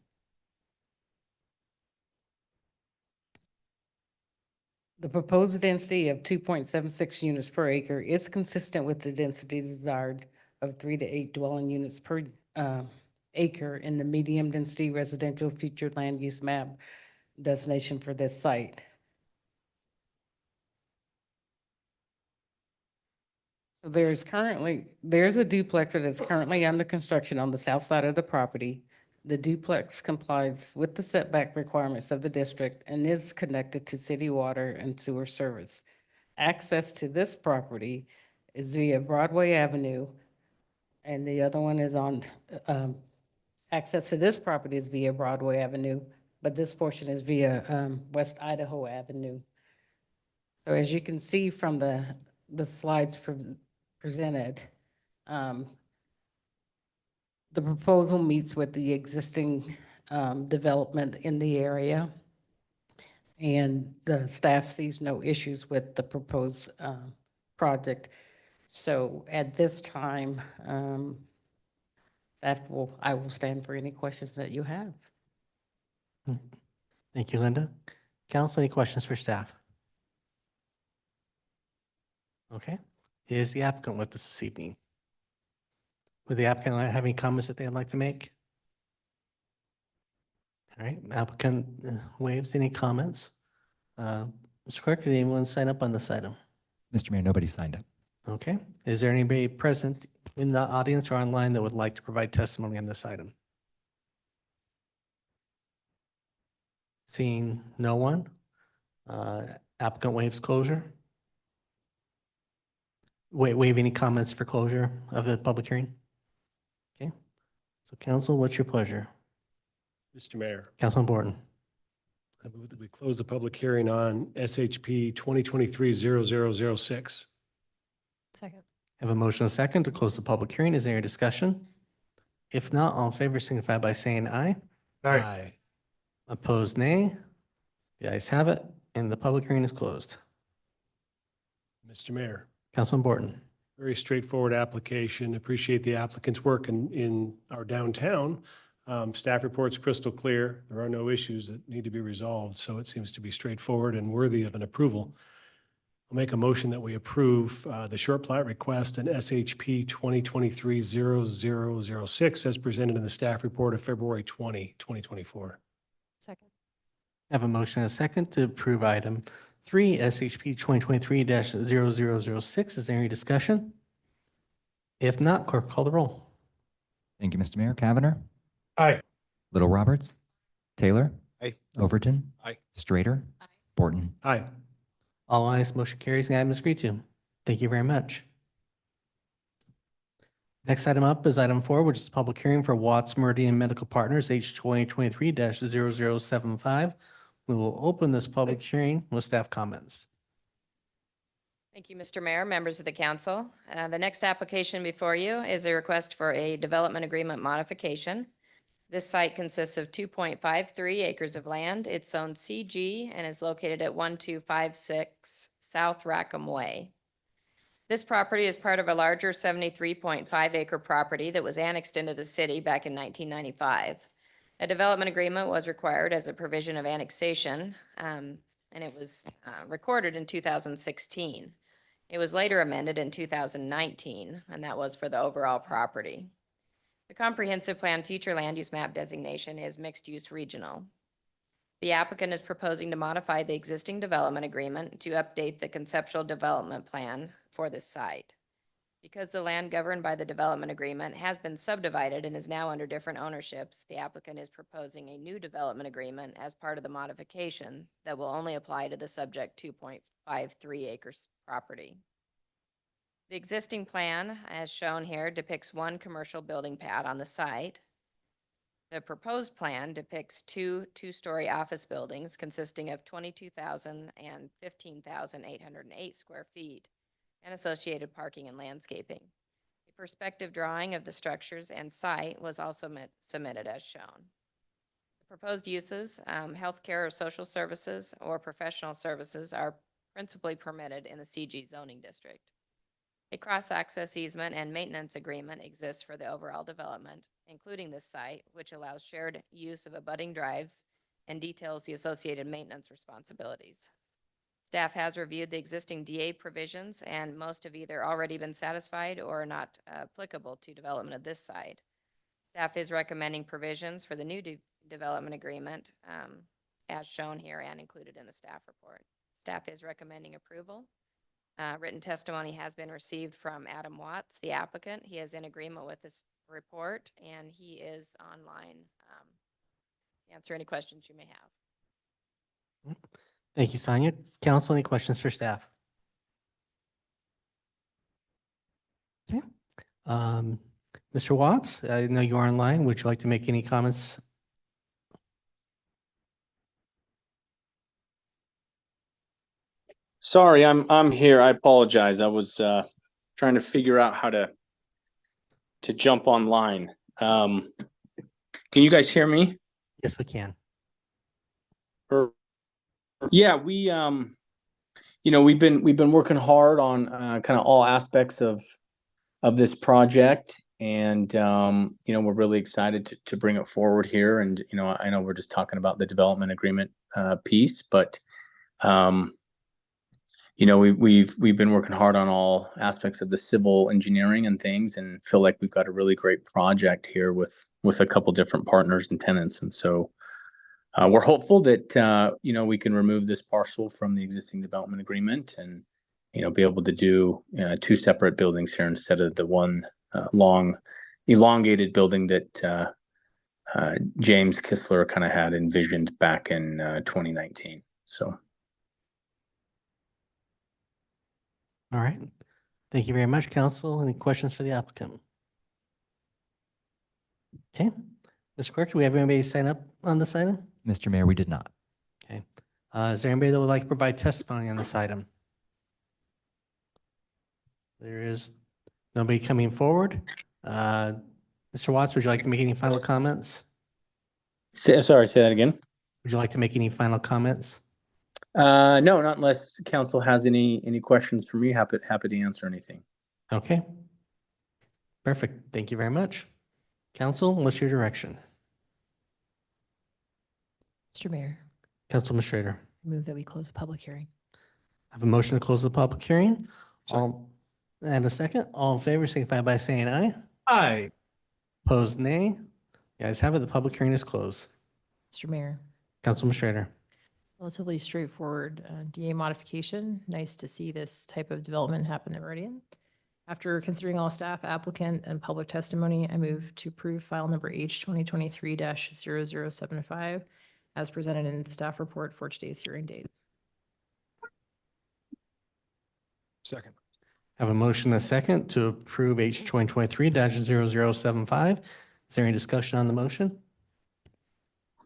The proposed density of 2.76 units per acre is consistent with the density desired of 3 to 8 dwelling units per acre in the medium density residential future land use map designation for this site. There's a duplex that is currently under construction on the south side of the property. The duplex complies with the setback requirements of the district and is connected to city water and sewer service. Access to this property is via Broadway Avenue, and the other one is access to this property is via Broadway Avenue, but this portion is via West Idaho Avenue. So as you can see from the slides presented, the proposal meets with the existing development in the area, and the staff sees no issues with the proposed project. So at this time, I will stand for any questions that you have. Thank you, Linda. Council, any questions for staff? Okay. Is the applicant with us this evening? Would the applicant have any comments that they'd like to make? All right, applicant waives any comments. Mr. Clerk, did anyone sign up on this item? Mr. Mayor, nobody signed up. Okay. Is there anybody present in the audience or online that would like to provide testimony on this item? Seeing no one, applicant waives closure. Waive any comments for closure of the public hearing? Okay. So council, what's your pleasure? Mr. Mayor, Councilman Borton. I move that we close the public hearing on SHP 2023-0006. Second. Have a motion and a second to close the public hearing. Is there any discussion? If not, all in favor signify by saying aye. Aye. Opposed, nay. The ayes have it, and the public hearing is closed. Mr. Mayor, Councilman Borton. very straightforward application. Appreciate the applicant's work in our downtown. Staff report's crystal clear. There are no issues that need to be resolved, so it seems to be straightforward and worthy of an approval. I'll make a motion that we approve the short plat request in SHP 2023-0006 as presented in the staff report of February 20, 2024. Second. Have a motion and a second to approve item 3, SHP 2023-0006. Is there any discussion? If not, clerk call the roll. Thank you, Mr. Mayor. Cavanagh, Aye. Little Roberts, Taylor. Aye. Overton. Aye. Strater. Aye. Borton. Aye. All ayes, motion carries, and the item is agreed to. Thank you very much. Next item up is item 4, which is a public hearing for Watts Meridian Medical Partners, H 2023-0075. We will open this public hearing with staff comments. Thank you, Mr. Mayor, members of the council. The next application before you is a request for a development agreement modification. This site consists of 2.53 acres of land. It's zoned CG and is located at 1256 South Rackham Way. This property is part of a larger 73.5 acre property that was annexed into the city back in 1995. A development agreement was required as a provision of annexation, and it was recorded in 2016. It was later amended in 2019, and that was for the overall property. The comprehensive plan future land use map designation is mixed use regional. The applicant is proposing to modify the existing development agreement to update the conceptual development plan for this site. Because the land governed by the development agreement has been subdivided and is now under different ownerships, the applicant is proposing a new development agreement as part of the modification that will only apply to the subject 2.53 acres property. The existing plan, as shown here, depicts one commercial building pad on the site. The proposed plan depicts two-story office buildings consisting of 22,000 and 15,808 square feet and associated parking and landscaping. A perspective drawing of the structures and site was also submitted as shown. Proposed uses, healthcare or social services or professional services are principally permitted in the CG zoning district. A cross-access easement and maintenance agreement exists for the overall development, including this site, which allows shared use of abutting drives and details the associated maintenance responsibilities. Staff has reviewed the existing DA provisions, and most have either already been satisfied or are not applicable to development of this site. Staff is recommending provisions for the new development agreement as shown here and included in the staff report. Staff is recommending approval. Written testimony has been received from Adam Watts, the applicant. He is in agreement with this report, and he is online to answer any questions you may have. Thank you, Sonia. Council, any questions for staff? Okay. Mr. Watts, I know you are online. Would you like to make any comments? Sorry, I'm here. I apologize. I was trying to figure out how to jump online. Can you guys hear me? Yes, we can. Yeah, we've been working hard on kind of all aspects of this project, and we're really excited to bring it forward here. And I know we're just talking about the development agreement piece, but we've been working hard on all aspects of the civil engineering and things, and feel like we've got a really great project here with a couple different partners and tenants. And so we're hopeful that we can remove this parcel from the existing development agreement and be able to do two separate buildings here instead of the one long elongated building that James Kistler kind of had envisioned back in 2019. So. All right. Thank you very much, council. Any questions for the applicant? Okay. Mr. Clerk, do we have anybody sign up on this item? Mr. Mayor, we did not. Okay. Is there anybody that would like to provide testimony on this item? There is nobody coming forward. Mr. Watts, would you like to make any final comments? Sorry, say that again. Would you like to make any final comments? No, not unless council has any questions for me. Happy to answer anything. Okay. Perfect. Thank you very much. Council, what's your direction? Mr. Mayor, Councilman Schrader. I move that we close the public hearing. I have a motion to close the public hearing. Second. All, and a second. All in favor, signify by saying aye. Aye. Opposed, nay. The ayes have it. The public hearing is closed. Mr. Mayor, Councilman Schrader. relatively straightforward DA modification. Nice to see this type of development happen in Meridian. After considering all staff, applicant, and public testimony, I move to approve file number H 2023-0075 as presented in the staff report for today's hearing date. Second. I have a motion and a second to approve H 2023-0075. Is there any discussion on the motion?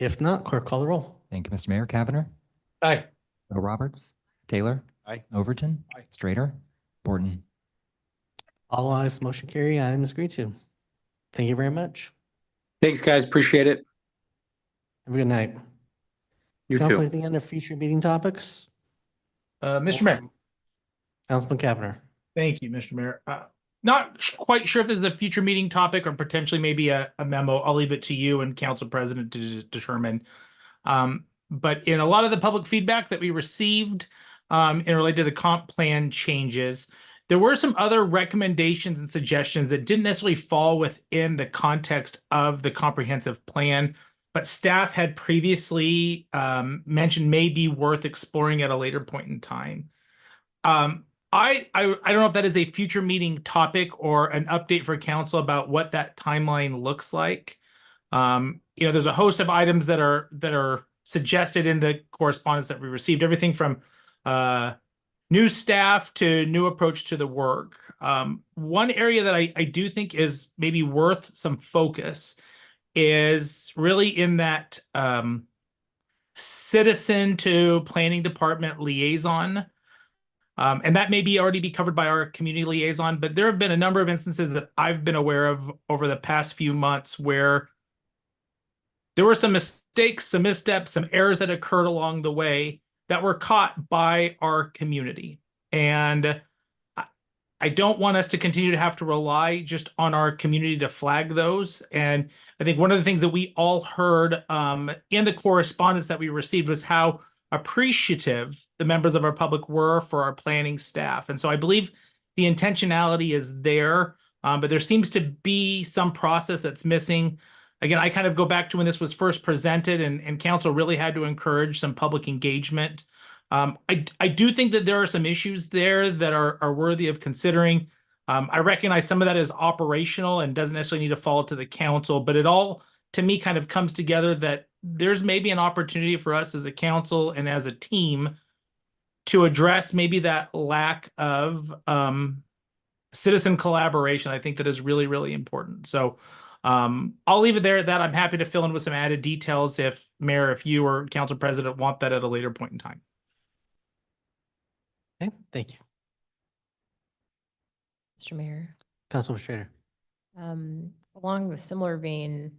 If not, clerk call the roll. Thank you, Mr. Mayor. Cavanagh, Aye. Roberts, Taylor. Aye. Overton. Aye. Strader, Borton. All ayes, motion carry. Item is agreed to. Thank you very much. Thanks, guys. Appreciate it. Have a good night. You Council, too. anything under future meeting topics? Mr. Mayor. Councilman Cavanagh. Thank you, Mr. Mayor. Not quite sure if this is a future meeting topic or potentially maybe a memo. I'll leave it to you and council president to determine. But in a lot of the public feedback that we received in relate to the comp plan changes, there were some other recommendations and suggestions that didn't necessarily fall within the context of the comprehensive plan, but staff had previously mentioned may be worth exploring at a later point in time. I don't know if that is a future meeting topic or an update for council about what that timeline looks like. There's a host of items that are suggested in the correspondence that we received, everything from new staff to new approach to the work. One area that I do think is maybe worth some focus is really in that citizen to planning department liaison. And that may already be covered by our community liaison, but there have been a number of instances that I've been aware of over the past few months where there were some mistakes, some missteps, some errors that occurred along the way that were caught by our community. And I don't want us to continue to have to rely just on our community to flag those. And I think one of the things that we all heard in the correspondence that we received was how appreciative the members of our public were for our planning staff. And so I believe the intentionality is there, but there seems to be some process that's missing. Again, I kind of go back to when this was first presented, and council really had to encourage some public engagement. I do think that there are some issues there that are worthy of considering. I recognize some of that is operational and doesn't necessarily need to fall to the council, but it all, to me, kind of comes together that there's maybe an opportunity for us as a council and as a team to address maybe that lack of citizen collaboration. I think that is really, really important. So I'll leave it there at that. I'm happy to fill in with some added details if Mayor, if you or Council President want that at a later point in time. Okay, thank you. Mr. Mayor. Councilman Schrader. Along the similar vein,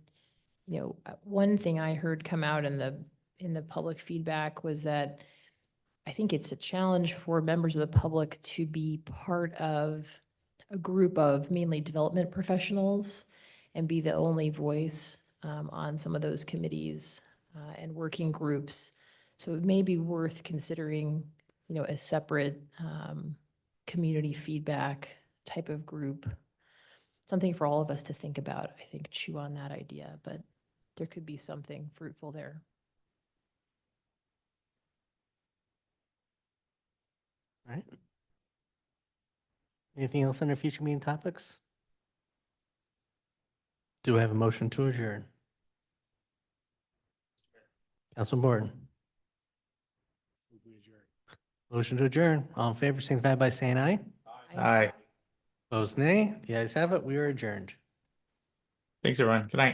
one thing I heard come out in the public feedback was that I think it's a challenge for members of the public to be part of a group of mainly development professionals and be the only voice on some of those committees and working groups. So it may be worth considering, a separate community feedback type of group. Something for all of us to think about, I think, chew on that idea, but there could be something fruitful there. All right. Anything else under future meeting topics? Do I have a motion to adjourn? Councilman Borton. Motion to adjourn. All in favor, signify by saying aye. Aye. Opposed, nay. The ayes have it. We are adjourned. Thanks, everyone. Good night.